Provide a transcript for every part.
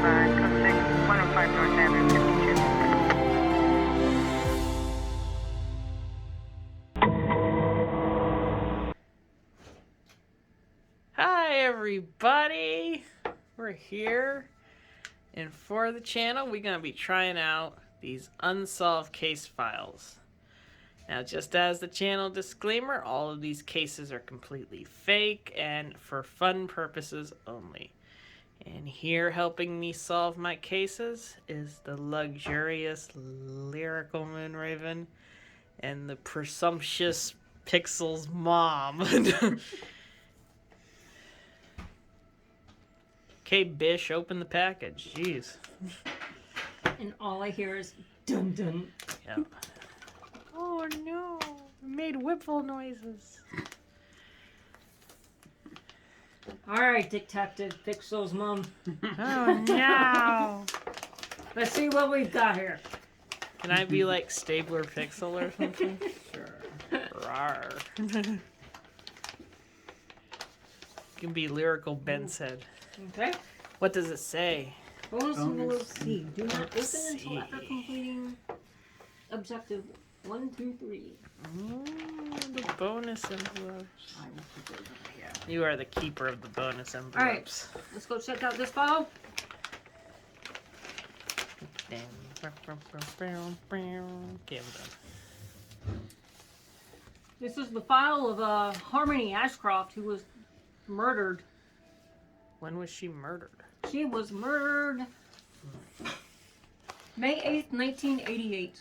5, code 6, 105 North Avenue, 52. Hi everybody, we're here, and for the channel we're going to be trying out these unsolved case files. Now, just as the channel disclaimer, all of these cases are completely fake and for fun purposes only. And here helping me solve my cases is the luxurious lyrical Moonraven and the presumptuous Pixel's mom. Okay, Bish, open the package. Jeez. And all I hear is dun dun. Yep. Oh no, it made whipple noises. Alright, Detective Pixel's mom. Oh no. Let's see what we've got here. Can I be like Stabler Pixel or something? Sure. Rawr. You can be lyrical Ben said. Okay. What does it say? Bonus envelope C. Do not open C. until after completing objective 1, 2, 3. Ooh, the bonus envelopes. I will put those over here. You are the keeper of the bonus envelopes. Alright, let's go check out this file. Okay, I'm done. This is the file of Harmony Ashcroft, who was murdered. When was she murdered? She was murdered May 8th, 1988.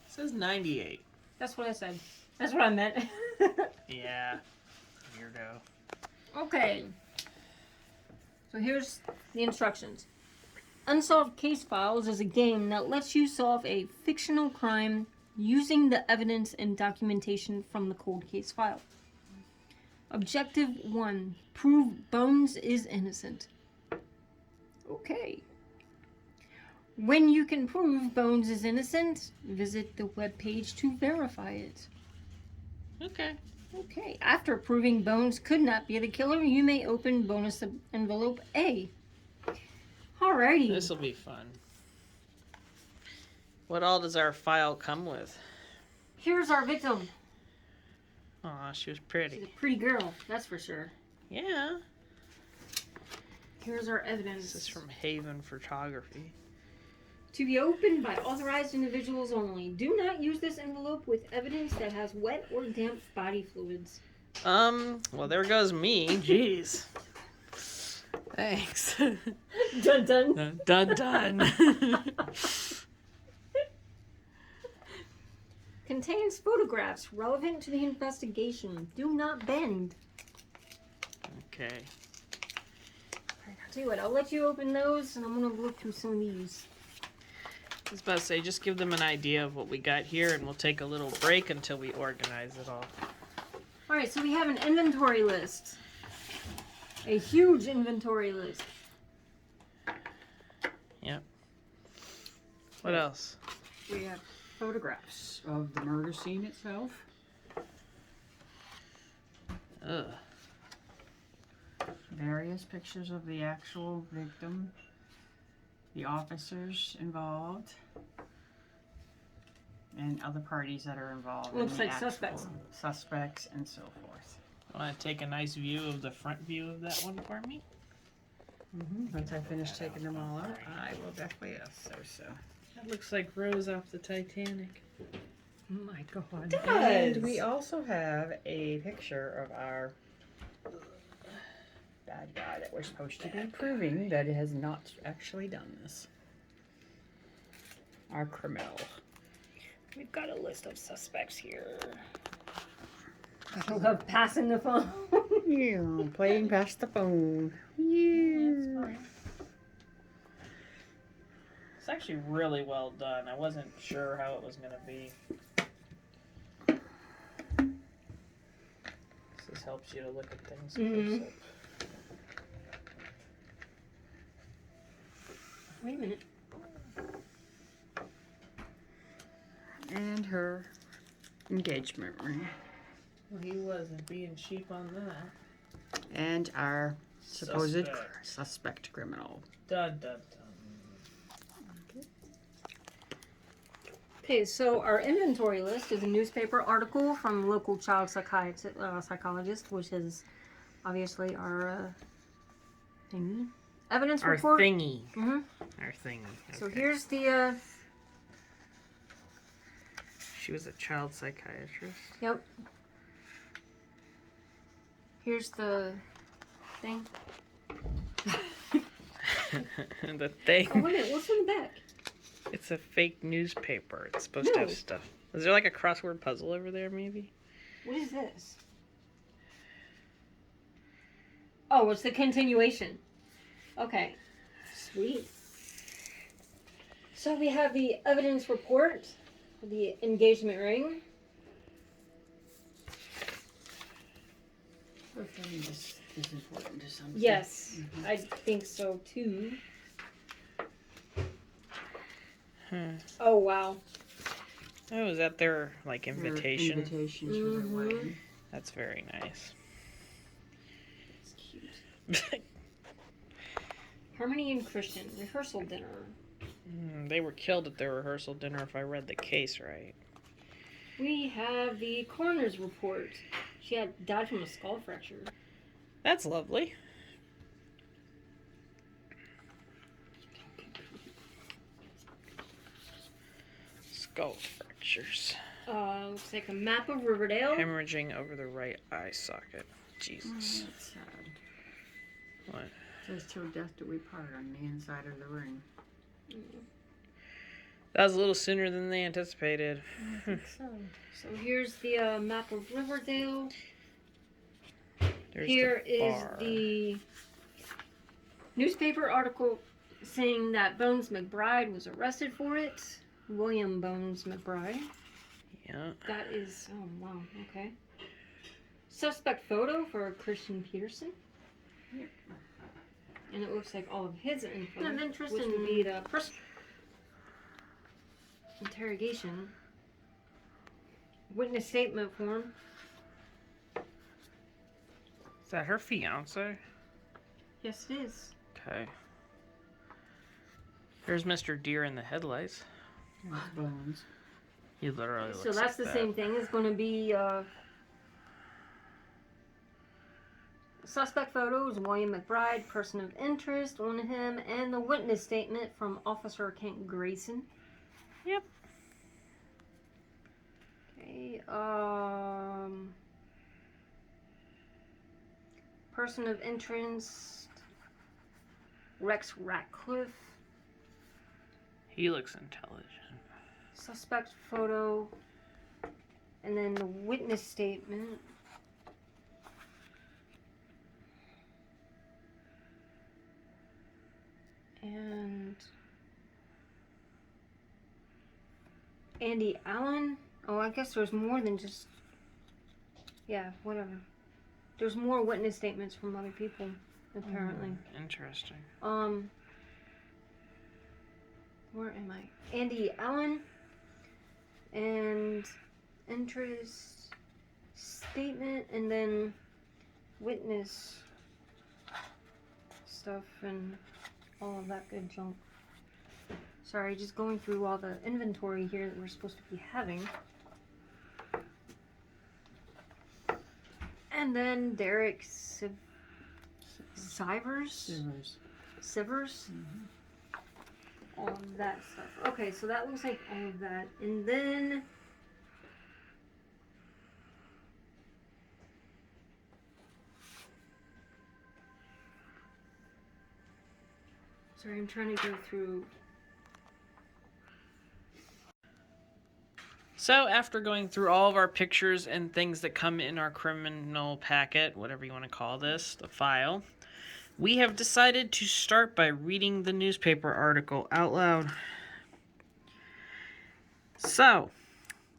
It says 98. That's what I said. That's what I meant. Yeah. Weirdo. Okay. So here's the instructions. Unsolved Case Files is a game that lets you solve a fictional crime using the evidence and documentation from the cold case file. Objective 1. Prove Bones is innocent. Okay. When you can prove Bones is innocent, visit the webpage to verify it. Okay. Okay. After proving Bones could not be the killer, you may open bonus envelope A. Alrighty. This will be fun. What all does our file come with? Here's our victim. Aw, she was She's pretty. a pretty girl, that's for sure. Yeah. Here's our evidence. This is from Haven Photography. To be opened by authorized individuals only. Do not use this envelope with evidence that has wet or damp body fluids. Well, there goes me. Jeez. Thanks. Dun dun. Dun dun. Contains photographs relevant to the investigation. Do not bend. Okay. I'll tell you what, I'll let you open those and I'm going to look through some of these. I was about to say, just give them an idea of what we got here, and we'll take a little break until we organize it all. Alright, so we have an inventory list. A huge inventory list. Yep. What else? We have photographs of the murder scene itself. Ugh. Various pictures of the actual victim. The officers involved. And other parties that are involved. Looks in the like actual suspects. Suspects and so forth. Want to take a nice view of the front view of that one for me? Once I finish taking them all out, I will definitely so. That looks like Rose off the Titanic. Oh my god. It does. And we also have a picture of our bad guy that we're supposed to be proving that it has not actually done this. Our criminal. We've got a list of suspects here. I love passing the phone. Yeah, playing past the phone. Yeah. It's actually really well done. I wasn't sure how it was going to be. This helps you to look at things close up. Wait a minute. And her engagement ring. Well, he wasn't being cheap on that. And our Supposed suspect criminal. Dun dun dun. Okay, so our inventory list is a newspaper article from local child psychologist, which is obviously our thingy. Evidence Our report. thingy. Mm-hmm. Our thingy. So Okay. here's the. She was a child psychiatrist. Yep. Here's the thing. The thing. Oh, wait a minute. What's in the back? It's a fake newspaper. It's supposed to have No. stuff. Is there like a crossword puzzle over there, maybe? What is this? Oh, it's the continuation. Okay. Sweet. So we have the evidence report, the engagement ring. Hopefully this is important to something. Yes, I think so too. Oh, wow. Oh, is that their like Their invitation? Invitations for their Mhm. wedding. That's very nice. It's cute. Harmony and Christian, rehearsal dinner. They were killed at their rehearsal dinner, if I read the case right. We have the coroner's report. She had died from a skull fracture. That's lovely. Skull fractures. Looks like a map of Riverdale. Hemorrhaging over the right eye socket. Oh, Jesus. that's sad. What? It says till death do we part on the inside of the ring. That was a little sooner than they anticipated. So here's the map of Riverdale. There's Here the is bar. the newspaper article saying that Bones McBride was arrested for it. William Bones McBride. Yeah. That is, oh wow, okay. Suspect photo for Christian Peterson. Yep. And it looks like all of his info, Hmm. of interest, which would be the interrogation. Witness statement form. Is that her fiance? Yes, it is. Okay. There's Mr. Deer in the headlights. There's bones. He literally looks So that's like the that. same thing. It's going to be suspect photos, William McBride, person of interest on him, and the witness statement from Officer Kent Grayson. Yep. Okay. Person of interest, Rex Ratcliffe. He looks intelligent. Suspect photo, and then the witness statement. And Andy Allen. Oh, I guess there's more than just. Yeah, whatever. There's more witness statements from other people, apparently. Interesting. Where am I? Andy Allen. And interest statement, and then witness stuff and all of that good junk. Sorry, just going through all the inventory here that we're supposed to be having. And then Derek Sivers. All of that stuff. Okay, so that looks like all of that. And then sorry, I'm trying to go through. So, after going through all of our pictures and things that come in our criminal packet, whatever you want to call this, the file, we have decided to start by reading the newspaper article out loud. So,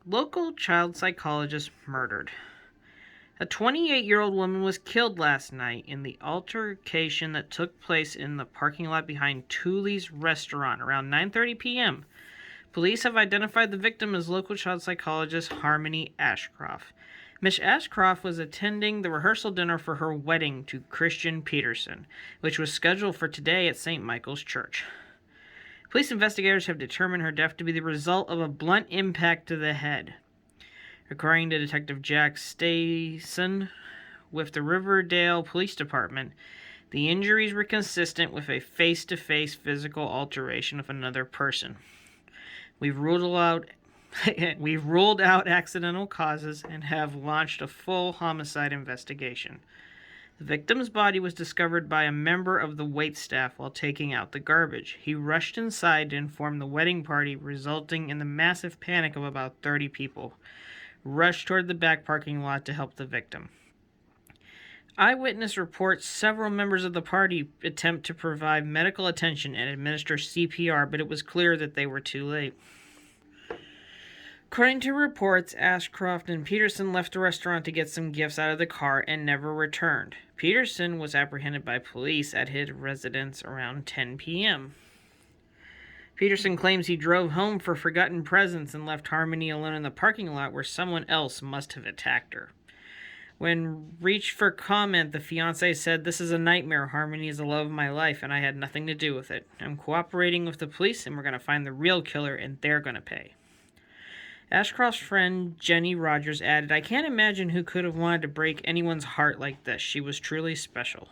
local child psychologist murdered. A 28-year-old woman was killed last night in the altercation that took place in the parking lot behind Tooley's restaurant around 9:30 p.m. Police have identified the victim as local child psychologist Harmony Ashcroft. Miss Ashcroft was attending the rehearsal dinner for her wedding to Christian Peterson, which was scheduled for today at St. Michael's Church. Police investigators have determined her death to be the result of a blunt impact to the head. According to Detective Jack Stason with the Riverdale Police Department, the injuries were consistent with a face-to-face physical alteration with another person. We've ruled out accidental causes and have launched a full homicide investigation. The victim's body was discovered by a member of the waitstaff while taking out the garbage. He rushed inside to inform the wedding party, resulting in the massive panic of about 30 people, rushed toward the back parking lot to help the victim. Eyewitness reports several members of the party attempt to provide medical attention and administer CPR, but it was clear that they were too late. According to reports, Ashcroft and Peterson left the restaurant to get some gifts out of the car and never returned. Peterson was apprehended by police at his residence around 10 p.m. Peterson claims he drove home for forgotten presents and left Harmony alone in the parking lot where someone else must have attacked her. When reached for comment, the fiancé said, "This is a nightmare. Harmony is the love of my life, and I had nothing to do with it. I'm cooperating with the police, and we're going to find the real killer, and they're going to pay." Ashcroft's friend Jenny Rogers added, "I can't imagine who could have wanted to break anyone's heart like this. She was truly special."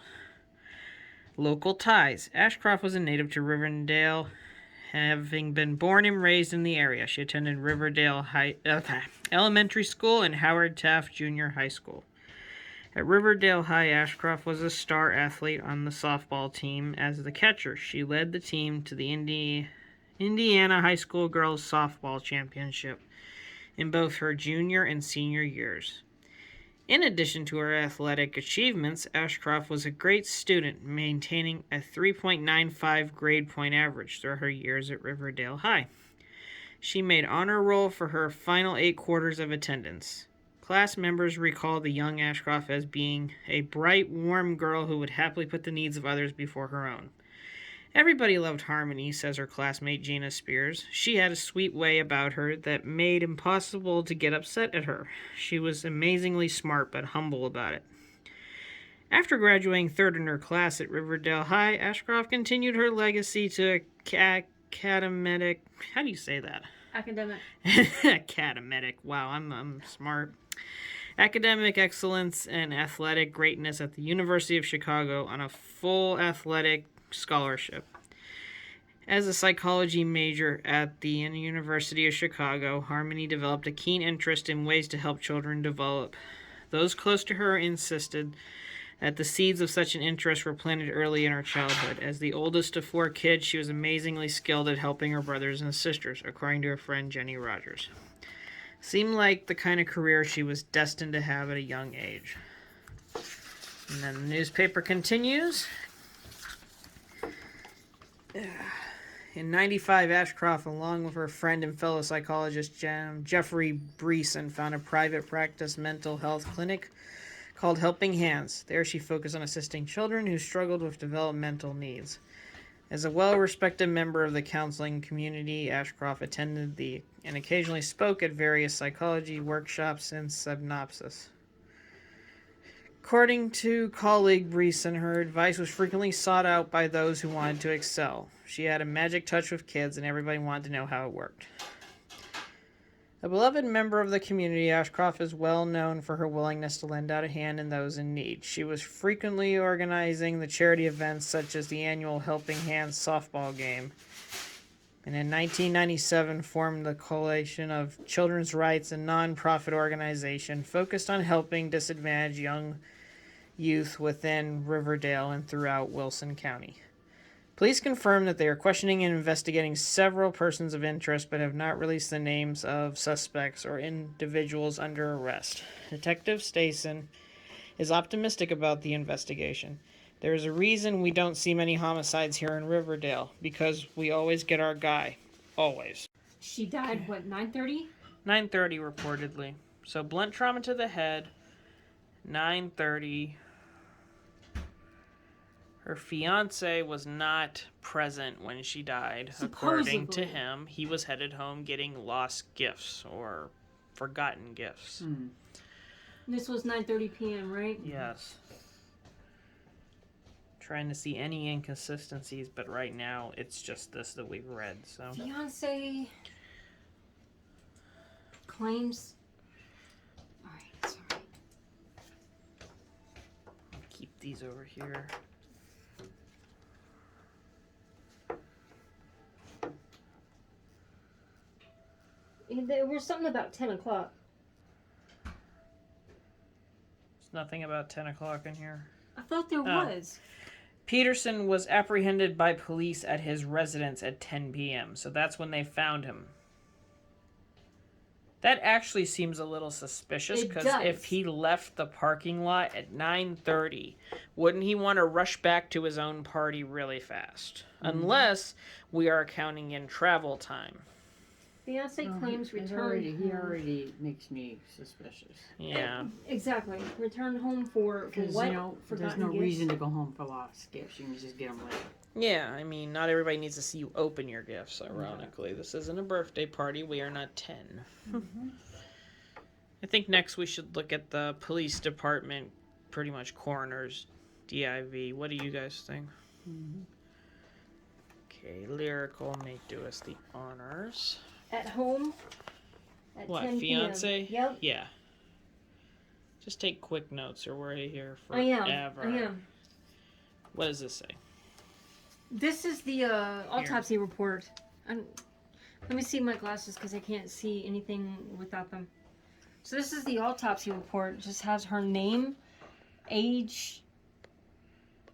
Local ties. Ashcroft was a native to Riverdale, having been born and raised in the area. She attended Riverdale Elementary School and Howard Taft Junior High School. At Riverdale High, Ashcroft was a star athlete on the softball team as the catcher. She led the team to the Indiana High School Girls Softball Championship in both her junior and senior years. In addition to her athletic achievements, Ashcroft was a great student, maintaining a 3.95 grade point average through her years at Riverdale High. She made honor roll for her final 8 quarters of attendance. Class members recall the young Ashcroft as being a bright, warm girl who would happily put the needs of others before her own. Everybody loved Harmony, says her classmate Gina Spears. She had a sweet way about her that made it impossible to get upset at her. She was amazingly smart but humble about it. After graduating third in her class at Riverdale High, Ashcroft continued her legacy to academic... How do you say that? Academic. Academic. Wow, I'm smart. Academic excellence and athletic greatness at the University of Chicago on a full athletic scholarship. As a psychology major at the University of Chicago, Harmony developed a keen interest in ways to help children develop. Those close to her insisted that the seeds of such an interest were planted early in her childhood. As the oldest of 4 kids, she was amazingly skilled at helping her brothers and sisters, according to her friend Jenny Rogers. Seemed like the kind of career she was destined to have at a young age. And then the newspaper continues. In 95, Ashcroft, along with her friend and fellow psychologist Jeffrey Breeson, found a private practice mental health clinic called Helping Hands. There she focused on assisting children who struggled with developmental needs. As a well-respected member of the counseling community, Ashcroft attended and occasionally spoke at various psychology workshops and synopsis. According to colleague Breeson, her advice was frequently sought out by those who wanted to excel. She had a magic touch with kids, and everybody wanted to know how it worked. A beloved member of the community, Ashcroft is well known for her willingness to lend out a hand in those in need. She was frequently organizing the charity events such as the annual Helping Hands softball game, and in 1997 formed the Coalition of Children's Rights, a non-profit organization focused on helping disadvantaged young youth within Riverdale and throughout Wilson County. Police confirm that they are questioning and investigating several persons of interest but have not released the names of suspects or individuals under arrest. Detective Stason is optimistic about the investigation. There is a reason we don't see many homicides here in Riverdale, because we always get our guy. Always. She died, what, 9:30? 9:30 reportedly. So blunt trauma to the head, 9:30. Her fiancé was not present when she died. According to him, he was headed home getting lost gifts or forgotten gifts. This was 9:30 p.m., right? Yes. Trying to see any inconsistencies, but right now it's just this that we've read, so. Fiance claims. Alright, sorry. I'll keep these over here. There was something about 10 o'clock. There's nothing about 10 o'clock in here. I thought there was. Peterson was apprehended by police at his residence at 10 p.m., so that's when they found him. That actually seems a little suspicious, because if he left the parking lot at 9:30, wouldn't he want to rush back to his own party really fast? Unless we are counting in travel time. Fiance claims returned. He already makes me suspicious. Yeah. Exactly. Returned home for Because, what? you know, there's no reason to go home for lost gifts. You can just get them later. Yeah, I mean, not everybody needs to see you open your gifts, ironically. This isn't a birthday party. We are not 10. I think next we should look at the police department, pretty much coroner's DIV. What do you guys think? Okay, Lyrical may do us the honors. At home. At What, 10 fiance? p.m. Yep. Yeah. Just take quick notes or we're here I am. forever. I am. What does this say? This is the autopsy report. Let me see my glasses because I can't see anything without them. So this is the autopsy report. It just has her name, age,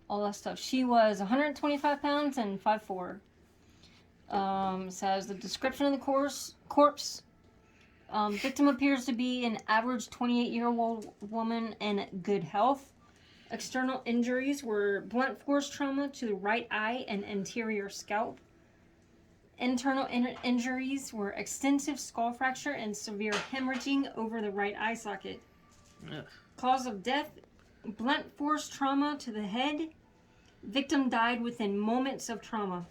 all that stuff. She was 125 pounds and 5'4". Says the description of the corpse. Victim appears to be an average 28-year-old woman in good health. External injuries were blunt force trauma to the right eye and anterior scalp. Internal injuries were extensive skull fracture and severe hemorrhaging over the right eye socket. Ugh. Cause of death, blunt force trauma to the head. Victim died within moments of trauma.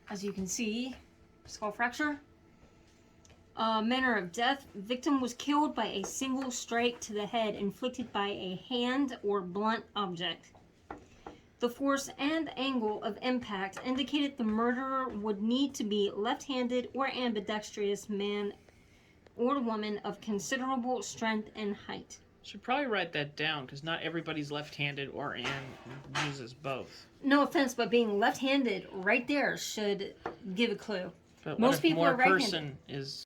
As you can see, skull fracture. Manner of death, victim was killed by a single strike to the head inflicted by a hand or blunt object. The force and angle of impact indicated the murderer would need to be left-handed or ambidextrous man or woman of considerable strength and height. Should probably write that down because not everybody's left-handed or uses both. No offense, but being left-handed right there should give a clue. But Most what if people more are right-handed. person is